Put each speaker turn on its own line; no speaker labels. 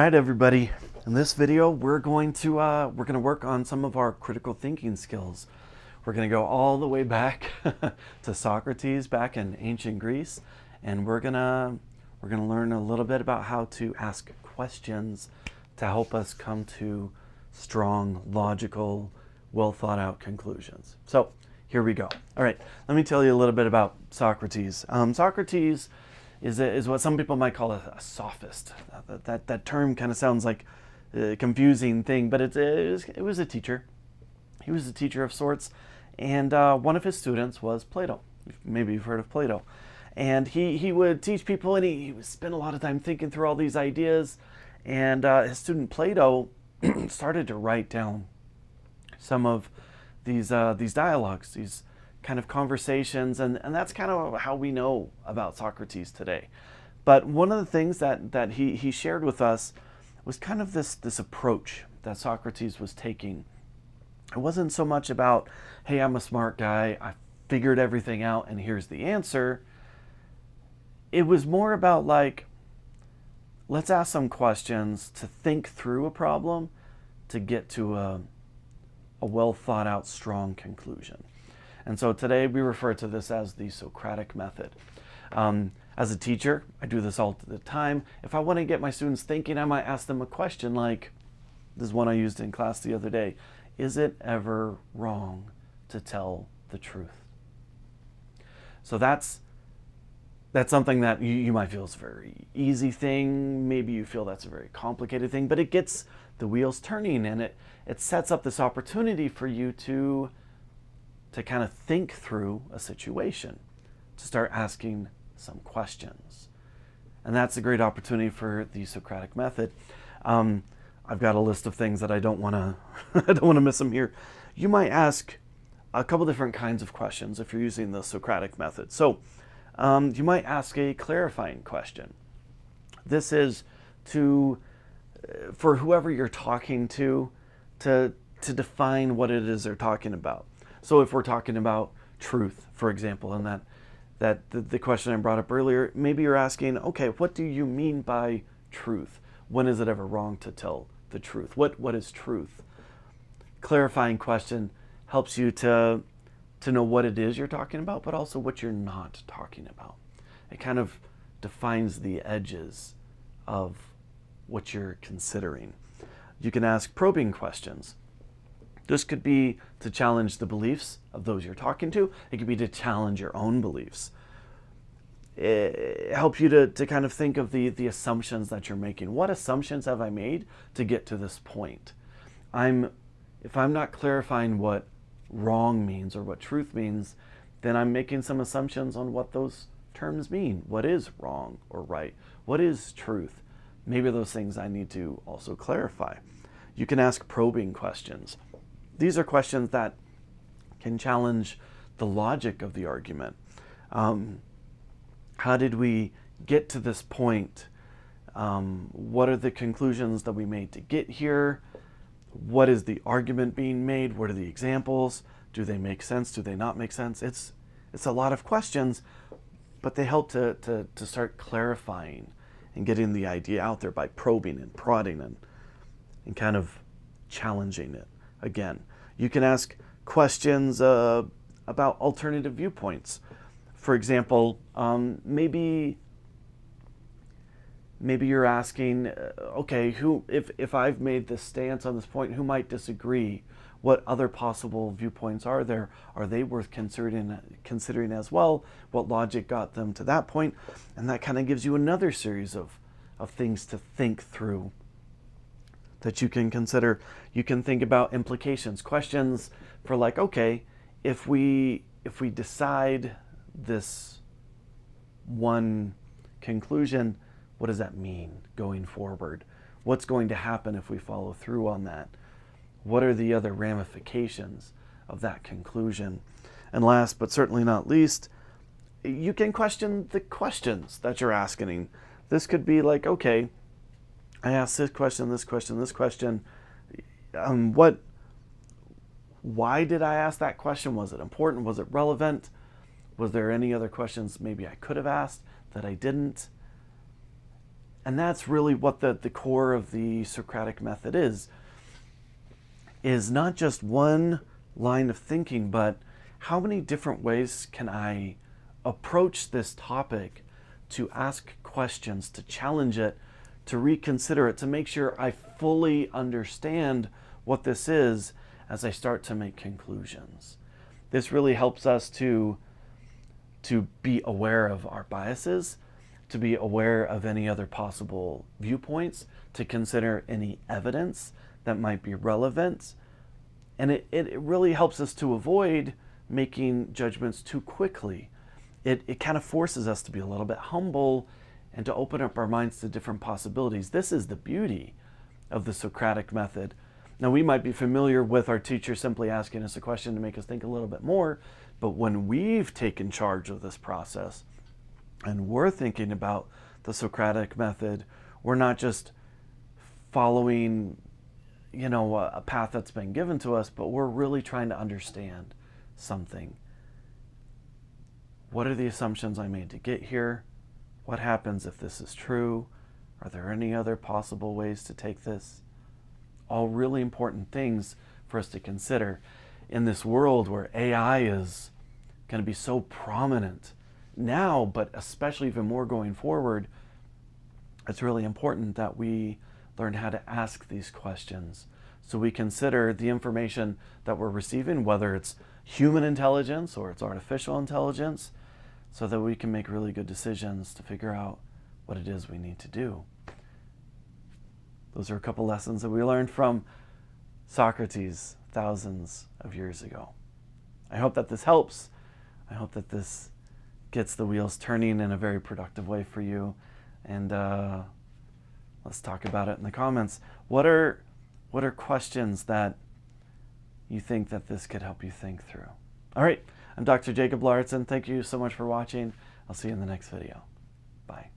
right, everybody. In this video, we're going to work on some of our critical thinking skills. We're going to go all the way back to Socrates, back in ancient Greece, and we're gonna learn a little bit about how to ask questions to help us come to strong, logical, well thought out conclusions. So here we go. All right, let me tell you a little bit about Socrates. Socrates is what some people might call a sophist. That term kind of sounds like a confusing thing, but it was a teacher. He was a teacher of sorts, and one of his students was Plato. Maybe you've heard of Plato. And he would teach people, and he would spend a lot of time thinking through all these ideas. And his student Plato started to write down some of these dialogues, these kind of conversations, and that's kind of how we know about Socrates today. But one of the things that he shared with us was kind of this approach that Socrates was taking. It wasn't so much about, hey, I'm a smart guy, I figured everything out, and here's the answer. It was more about like, let's ask some questions to think through a problem to get to a well thought out, strong conclusion. And so today we refer to this as the Socratic Method. As a teacher, I do this all the time. If I want to get my students thinking, I might ask them a question like, this is one I used in class the other day. Is it ever wrong to tell the truth? So that's something that you might feel is a very easy thing. Maybe you feel that's a very complicated thing, but it gets the wheels turning, and it sets up this opportunity for you to kind of think through a situation, to start asking some questions. And that's a great opportunity for the Socratic Method. I've got a list of things that I don't want to miss them here. You might ask a couple different kinds of questions if you're using the Socratic Method. So you might ask a clarifying question. This is for whoever you're talking to define what it is they're talking about. So if we're talking about truth, for example, and the question I brought up earlier, maybe you're asking, okay, what do you mean by truth? When is it ever wrong to tell the truth? What is truth? Clarifying question helps you to know what it is you're talking about, but also what you're not talking about. It kind of defines the edges of what you're considering. You can ask probing questions. This could be to challenge the beliefs of those you're talking to. It could be to challenge your own beliefs. It helps you to kind of think of the assumptions that you're making. What assumptions have I made to get to this point? If I'm not clarifying what wrong means or what truth means, then I'm making some assumptions on what those terms mean. What is wrong or right? What is truth? Maybe those things I need to also clarify. You can ask probing questions. These are questions that can challenge the logic of the argument. How did we get to this point? What are the conclusions that we made to get here? What is the argument being made? What are the examples? Do they make sense? Do they not make sense? It's a lot of questions, but they help to start clarifying and getting the idea out there by probing and prodding and kind of challenging it. Again, you can ask questions about alternative viewpoints. For example, maybe you're asking, okay, if I've made this stance on this point, who might disagree? What other possible viewpoints are there? Are they worth considering as well? What logic got them to that point? And that kind of gives you another series of things to think through that you can consider. You can think about implications, questions for like, okay, if we decide this one conclusion, what does that mean going forward? What's going to happen if we follow through on that? What are the other ramifications of that conclusion? And last but certainly not least, you can question the questions that you're asking. This could be like, okay, I asked this question, this question, this question. Why did I ask that question? Was it important? Was it relevant? Was there any other questions maybe I could have asked that I didn't? And that's really what the core of the Socratic method is not just one line of thinking, but how many different ways can I approach this topic, to ask questions, to challenge it, to reconsider it, to make sure I fully understand what this is as I start to make conclusions. This really helps us to be aware of our biases, to be aware of any other possible viewpoints, to consider any evidence that might be relevant. And it really helps us to avoid making judgments too quickly. It kind of forces us to be a little bit humble and to open up our minds to different possibilities. This is the beauty of the Socratic method. Now, we might be familiar with our teacher simply asking us a question to make us think a little bit more, but when we've taken charge of this process and we're thinking about the Socratic method, we're not just following, a path that's been given to us, but we're really trying to understand something. What are the assumptions I made to get here? What happens if this is true? Are there any other possible ways to take this? All really important things for us to consider in this world where AI is going to be so prominent now, but especially even more going forward. It's really important that we learn how to ask these questions, so we consider the information that we're receiving, whether it's human intelligence or it's artificial intelligence, so that we can make really good decisions to figure out what it is we need to do. Those are a couple lessons that we learned from Socrates thousands of years ago. I hope that this helps. I hope that this gets the wheels turning in a very productive way for you. And let's talk about it in the comments. What are questions that you think that this could help you think through? All right, I'm Dr. Jacob Lauritsen. Thank you so much for watching. I'll see you in the next video. Bye.